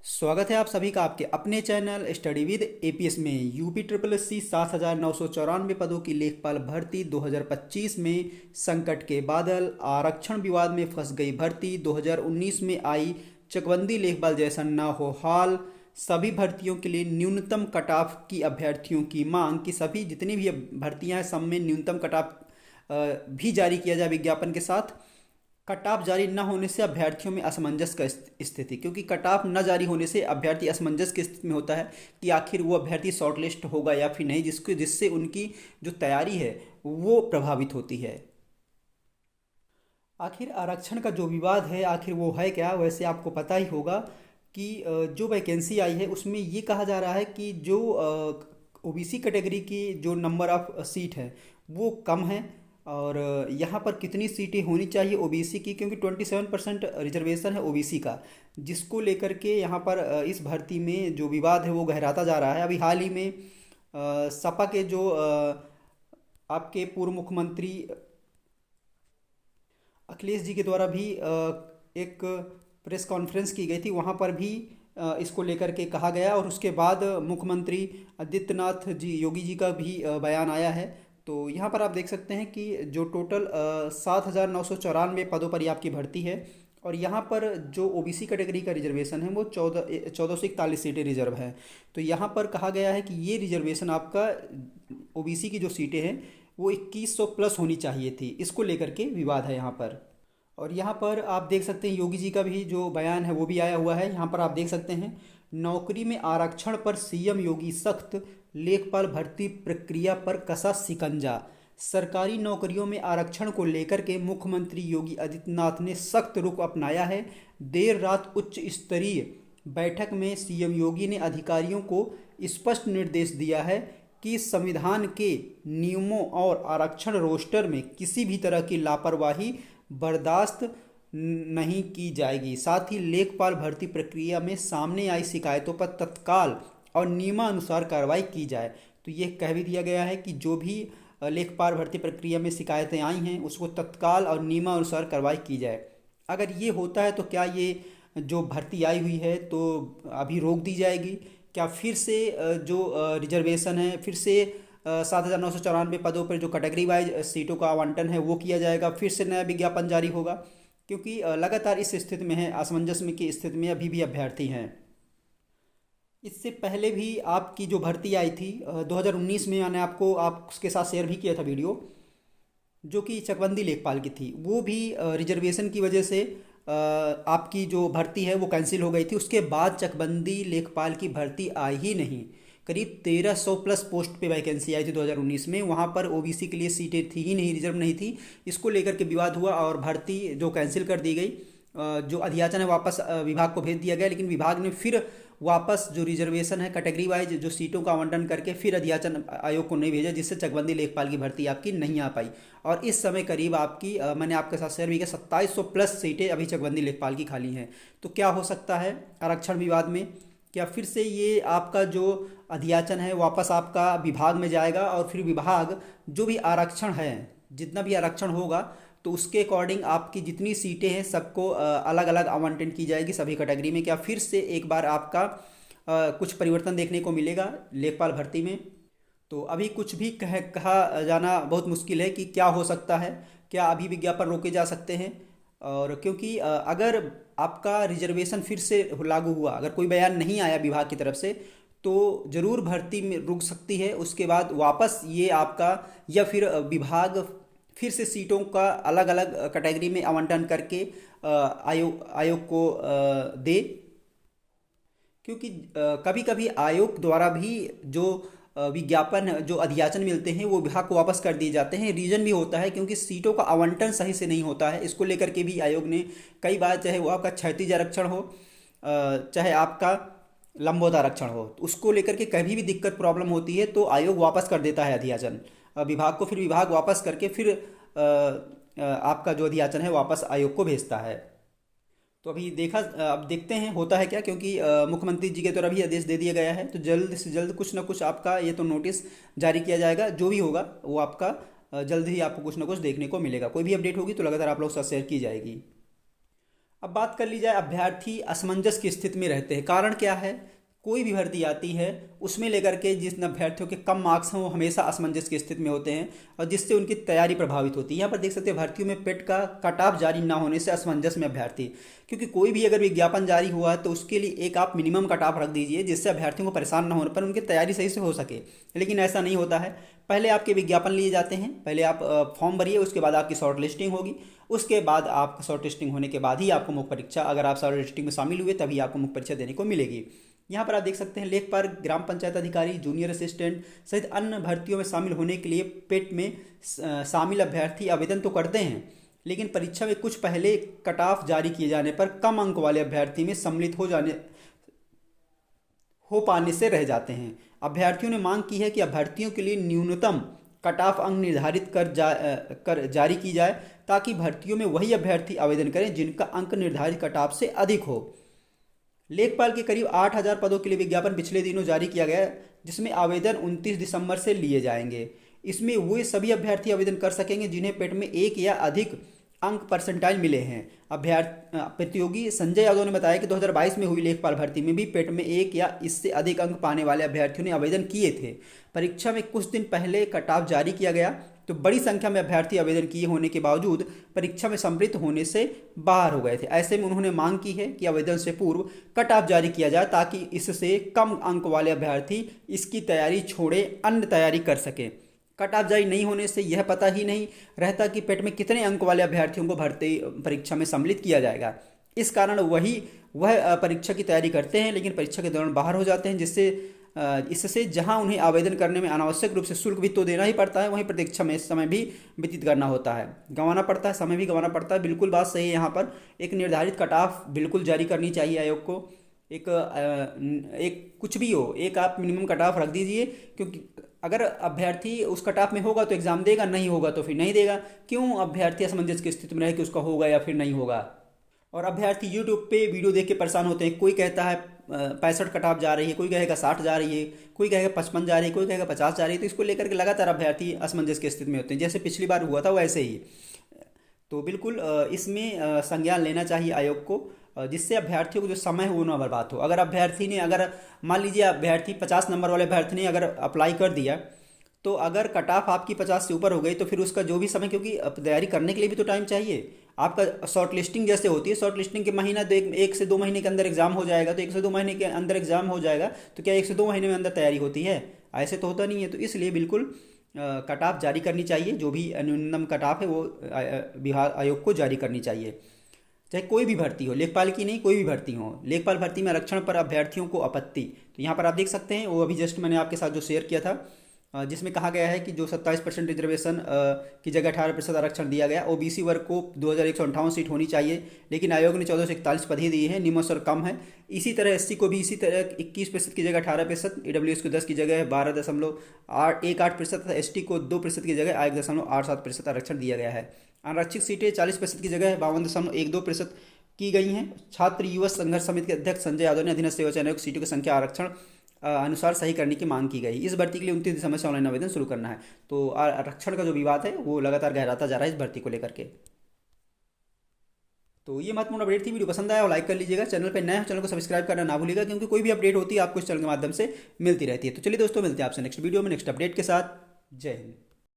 स्वागत है आप सभी का आपके अपने चैनल स्टडी विद एपीएस में। यूपी ट्रिपल एस सी 7,994 पदों की लेखपाल भर्ती 2025 में संकट के बादल, आरक्षण विवाद में फंस गई भर्ती, 2019 में आई चकबंदी लेखपाल जैसा ना हो हाल, सभी भर्तियों के लिए न्यूनतम कट ऑफ की अभ्यर्थियों की मांग कि सभी जितनी भी भर्तियां हैं सब में न्यूनतम कट ऑफ भी जारी किया जाए विज्ञापन के साथ। कट ऑफ जारी न होने से अभ्यर्थियों में असमंजस का स्थिति, क्योंकि कट ऑफ न जारी होने से अभ्यर्थी असमंजस की स्थिति में होता है कि आखिर वो अभ्यर्थी शॉर्टलिस्ट होगा या फिर नहीं, जिससे उनकी जो तैयारी है वो प्रभावित होती है। आखिर आरक्षण का जो विवाद है आखिर वो है क्या? वैसे आपको पता ही होगा कि जो वैकेंसी आई है उसमें ये कहा जा रहा है कि जो ओबीसी कैटेगरी की जो नंबर ऑफ सीट है वो कम है। और यहाँ पर कितनी सीटें होनी चाहिए ओबीसी की, क्योंकि 27% रिजर्वेशन है ओबीसी का, जिसको लेकर के यहाँ पर इस भर्ती में जो विवाद है वो गहराता जा रहा है। अभी हाल ही में सपा के जो आपके पूर्व मुख्यमंत्री अखिलेश जी के द्वारा भी एक प्रेस कॉन्फ्रेंस की गई थी, वहाँ पर भी इसको लेकर के कहा गया और उसके बाद मुख्यमंत्री आदित्यनाथ जी योगी जी का भी बयान आया है। तो यहाँ पर आप देख सकते हैं कि जो टोटल 7,994 पदों पर ये आपकी भर्ती है और यहाँ पर जो ओबीसी कैटेगरी का रिजर्वेशन है वो 1441 सीटें रिजर्व है। तो यहाँ पर कहा गया है कि ये रिजर्वेशन आपका ओबीसी की जो सीटें हैं वो 2100 प्लस होनी चाहिए थी, इसको लेकर के विवाद है यहाँ पर। और यहाँ पर आप देख सकते हैं योगी जी का भी जो बयान है वो भी आया हुआ है। यहाँ पर आप देख सकते हैं, नौकरी में आरक्षण पर सीएम योगी सख्त, लेखपाल भर्ती प्रक्रिया पर कसा शिकंजा। सरकारी नौकरियों में आरक्षण को लेकर के मुख्यमंत्री योगी आदित्यनाथ ने सख्त रुख अपनाया है। देर रात उच्च स्तरीय बैठक में सीएम योगी ने अधिकारियों को स्पष्ट निर्देश दिया है कि संविधान के नियमों और आरक्षण रोस्टर में किसी भी तरह की लापरवाही बर्दाश्त नहीं की जाएगी। साथ ही लेखपाल भर्ती प्रक्रिया में सामने आई शिकायतों पर तत्काल और नियमानुसार कार्रवाई की जाए। तो ये कह भी दिया गया है कि जो भी लेखपाल भर्ती प्रक्रिया में शिकायतें आई हैं उसको तत्काल और नियमानुसार कार्रवाई की जाए। अगर ये होता है तो क्या ये जो भर्ती आई हुई है तो अभी रोक दी जाएगी? क्या फिर से जो रिजर्वेशन है फिर से 7,994 पदों पर जो कैटेगरी वाइज सीटों का आवंटन है वो किया जाएगा, फिर से नया विज्ञापन जारी होगा? क्योंकि लगातार इस स्थिति में है, असमंजस में की स्थिति में अभी भी अभ्यर्थी हैं। इससे पहले भी आपकी जो भर्ती आई थी 2019 में, मैंने आप उसके साथ शेयर भी किया था वीडियो, जो कि चकबंदी लेखपाल की थी। वो भी रिजर्वेशन की वजह से आपकी जो भर्ती है वो कैंसिल हो गई थी। उसके बाद चकबंदी लेखपाल की भर्ती आई ही नहीं। करीब 1300 प्लस पोस्ट पे वैकेंसी आई थी 2019 में, वहाँ पर ओबीसी के लिए सीटें थी ही नहीं, रिजर्व नहीं थी। इसको लेकर के विवाद हुआ और भर्ती जो कैंसिल कर दी गई। जो अध्याचन है वापस विभाग को भेज दिया गया, लेकिन विभाग ने फिर वापस जो रिजर्वेशन है कैटेगरी वाइज जो सीटों का आवंटन करके फिर अध्याचन आयोग को नहीं भेजा, जिससे चकबंदी लेखपाल की भर्ती आपकी नहीं आ पाई। और इस समय करीब आपकी मैंने आपके साथ शेयर भी किया 2700 प्लस सीटें अभी चकबंदी लेखपाल की खाली हैं। तो क्या हो सकता है आरक्षण विवाद में? क्या फिर से ये आपका जो अध्याचन है वापस आपका विभाग में जाएगा और फिर विभाग जो भी आरक्षण है, जितना भी आरक्षण होगा तो उसके अकॉर्डिंग आपकी जितनी सीटें हैं सबको अलग अलग आवंटन की जाएगी सभी कैटेगरी में? क्या फिर से एक बार आपका कुछ परिवर्तन देखने को मिलेगा लेखपाल भर्ती में? तो अभी कुछ भी कहा जाना बहुत मुश्किल है कि क्या हो सकता है, क्या अभी विज्ञापन रोके जा सकते हैं? और क्योंकि अगर आपका रिजर्वेशन फिर से लागू हुआ, अगर कोई बयान नहीं आया विभाग की तरफ से, तो ज़रूर भर्ती में रुक सकती है। उसके बाद वापस ये आपका या फिर विभाग फिर से सीटों का अलग अलग कैटेगरी में आवंटन करके आयोग को दे। क्योंकि कभी कभी आयोग द्वारा भी जो विज्ञापन जो अध्याचन मिलते हैं वो विभाग को वापस कर दिए जाते हैं। रीजन भी होता है क्योंकि सीटों का आवंटन सही से नहीं होता है। इसको लेकर के भी आयोग ने कई बार, चाहे वो आपका क्षैतिज आरक्षण हो चाहे आपका लंबोदर आरक्षण हो, तो उसको लेकर के कभी भी दिक्कत प्रॉब्लम होती है तो आयोग वापस कर देता है अध्याचन विभाग को, फिर विभाग वापस करके फिर आपका जो अध्याचन है वापस आयोग को भेजता है। तो अभी अब देखते हैं होता है क्या, क्योंकि मुख्यमंत्री जी के द्वारा भी आदेश दे दिया गया है। तो जल्द से जल्द कुछ ना कुछ आपका ये तो नोटिस जारी किया जाएगा, जो भी होगा वो आपका जल्द ही आपको कुछ ना कुछ देखने को मिलेगा। कोई भी अपडेट होगी तो लगातार आप लोग साथ शेयर की जाएगी। अब बात कर ली जाए, अभ्यर्थी असमंजस की स्थिति में रहते हैं। कारण क्या है? कोई भी भर्ती आती है उसमें लेकर के जिन अभ्यर्थियों के कम मार्क्स हैं वो हमेशा असमंजस की स्थिति में होते हैं और जिससे उनकी तैयारी प्रभावित होती है। यहाँ पर देख सकते हैं भर्तियों में पेट का कट ऑफ जारी ना होने से असमंजस में अभ्यर्थी, क्योंकि कोई भी अगर विज्ञापन जारी हुआ है तो उसके लिए एक आप मिनिमम कट ऑफ रख दीजिए जिससे अभ्यर्थियों को परेशान ना होने पर उनकी तैयारी सही से हो सके। लेकिन ऐसा नहीं होता है। पहले आपके विज्ञापन लिए जाते हैं, पहले आप फॉर्म भरिए, उसके बाद आपकी शॉर्ट लिस्टिंग होगी, उसके बाद आपका शॉर्ट लिस्टिंग होने के बाद ही आपको मुख्य परीक्षा, अगर आप शॉर्ट लिस्टिंग में शामिल हुए तभी आपको मुख्य परीक्षा देने को मिलेगी। यहाँ पर आप देख सकते हैं लेखपाल, ग्राम पंचायत अधिकारी, जूनियर असिस्टेंट सहित अन्य भर्तियों में शामिल होने के लिए पेट में शामिल अभ्यर्थी आवेदन तो करते हैं, लेकिन परीक्षा में कुछ पहले कट ऑफ जारी किए जाने पर कम अंक वाले अभ्यर्थी में सम्मिलित हो पाने से रह जाते हैं। अभ्यर्थियों ने मांग की है कि अभ्यर्थियों के लिए न्यूनतम कट ऑफ अंक निर्धारित कर जारी की जाए ताकि भर्तियों में वही अभ्यर्थी आवेदन करें जिनका अंक निर्धारित कट ऑफ से अधिक हो। लेखपाल के करीब 8,000 पदों के लिए विज्ञापन पिछले दिनों जारी किया गया, जिसमें आवेदन 29 दिसंबर से लिए जाएंगे। इसमें वे सभी अभ्यर्थी आवेदन कर सकेंगे जिन्हें पेट में 1 या अधिक अंक परसेंटाइल मिले हैं। प्रतियोगी संजय यादव ने बताया कि 2022 में हुई लेखपाल भर्ती में भी पेट में 1 या इससे अधिक अंक पाने वाले अभ्यर्थियों ने आवेदन किए थे। परीक्षा में कुछ दिन पहले कट ऑफ जारी किया गया तो बड़ी संख्या में अभ्यर्थी आवेदन किए होने के बावजूद परीक्षा में सम्मिलित होने से बाहर हो गए थे। ऐसे में उन्होंने मांग की है कि आवेदन से पूर्व कट ऑफ जारी किया जाए ताकि इससे कम अंक वाले अभ्यर्थी इसकी तैयारी छोड़े अन्य तैयारी कर सकें। कट ऑफ जारी नहीं होने से यह पता ही नहीं रहता कि पेट में कितने अंक वाले अभ्यर्थियों को भर्ती परीक्षा में सम्मिलित किया जाएगा। इस कारण वह परीक्षा की तैयारी करते हैं लेकिन परीक्षा के दौरान बाहर हो जाते हैं, इससे जहां उन्हें आवेदन करने में अनावश्यक रूप से शुल्क भी तो देना ही पड़ता है, वहीं प्रतीक्षा में समय भी व्यतीत करना होता है, गंवाना पड़ता है, समय भी गंवाना पड़ता है। बिल्कुल बात सही है। यहाँ पर एक निर्धारित कट ऑफ बिल्कुल जारी करनी चाहिए आयोग को। एक कुछ भी हो, एक आप मिनिमम कट ऑफ रख दीजिए, क्योंकि अगर अभ्यर्थी उस कट ऑफ में होगा तो एग्जाम देगा, नहीं होगा तो फिर नहीं देगा। क्यों अभ्यर्थी असमंजस की स्थिति में रहे कि उसका होगा या फिर नहीं होगा। और अभ्यर्थी यूट्यूब पे वीडियो देख के परेशान होते हैं। कोई कहता है 65 कट ऑफ जा रही है, कोई कहेगा 60 जा रही है, कोई कहेगा 55 जा रही है, कोई कहेगा 50 जा रही है। तो इसको लेकर के लगातार अभ्यर्थी असमंजस की स्थिति में होते हैं, जैसे पिछली बार हुआ था वैसे ही। तो बिल्कुल इसमें संज्ञान लेना चाहिए आयोग को, जिससे अभ्यर्थियों को जो समय है वो ना बर्बाद हो। अगर मान लीजिए अभ्यर्थी 50 नंबर वाले अभ्यर्थी ने अगर अप्लाई कर दिया तो अगर कट ऑफ आपकी 50 से ऊपर हो गई तो फिर उसका जो भी समय, क्योंकि तैयारी करने के लिए भी तो टाइम चाहिए। आपका शॉर्ट लिस्टिंग जैसे होती है, शॉर्ट लिस्टिंग के महीना तो 1 से 2 महीने के अंदर एग्जाम हो जाएगा, तो 1 से 2 महीने के अंदर एग्जाम हो जाएगा तो क्या 1 से 2 महीने में अंदर तैयारी होती है? ऐसे तो होता नहीं है। तो इसलिए बिल्कुल कट ऑफ जारी करनी चाहिए, जो भी न्यूनतम कट ऑफ है वो बिहार आयोग को जारी करनी चाहिए, चाहे कोई भी भर्ती हो, लेखपाल की नहीं कोई भी भर्ती हो। लेखपाल भर्ती में आरक्षण पर अभ्यर्थियों को आपत्ति, तो यहाँ पर आप देख सकते हैं वो अभी जस्ट मैंने आपके साथ जो शेयर किया था, जिसमें कहा गया है कि जो 27% रिजर्वेशन की जगह 18% आरक्षण दिया गया। ओबीसी वर्ग को 2158 सीट होनी चाहिए, लेकिन आयोग ने 1441 पद ही दिए हैं, निम्न और कम है। इसी तरह एससी को भी इसी तरह 21% की जगह 18%, ईडब्ल्यूएस को 10 की जगह 12.18% तथा एसटी को 2% की जगह 1.87% आरक्षण दिया गया है। आरक्षित सीटें 40% की जगह 52.12% की गई हैं। छात्र युवा संघर्ष समिति के अध्यक्ष संजय यादव ने अधीनस्थ सेवाचयन आयोग सीटों की संख्या आरक्षण अनुसार सही करने की मांग की गई। इस भर्ती के लिए 29 दिसंबर से ऑनलाइन आवेदन शुरू करना है। तो आरक्षण का जो विवाद है वो लगातार गहराता जा रहा है इस भर्ती को लेकर के। तो ये महत्वपूर्ण अपडेट थी। वीडियो पसंद आया और लाइक कर लीजिएगा। चैनल पर नए हो चैनल को सब्सक्राइब करना ना भूलिएगा, क्योंकि कोई भी अपडेट होती है आपको इस चैनल के माध्यम से मिलती रहती है। तो चलिए दोस्तों, मिलते हैं आपसे नेक्स्ट वीडियो में नेक्स्ट अपडेट के साथ। जय हिंद।